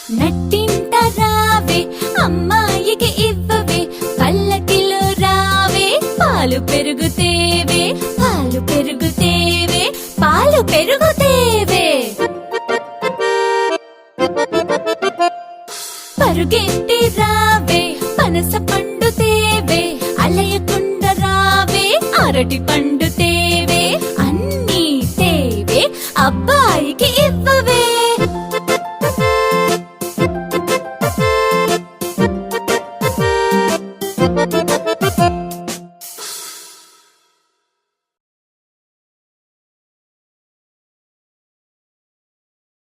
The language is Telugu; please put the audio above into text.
నట్టింట రావే అమ్మాయికి ఇవ్వవే పల్లకిలో రావే పాలు పెరుగుతేవే పాలు పెరుగుతేవే పాలు పెరుగుతేవే పరుగెత్తి రావే పనస పండు తేవే అలయకుండా రావే అరటి పండు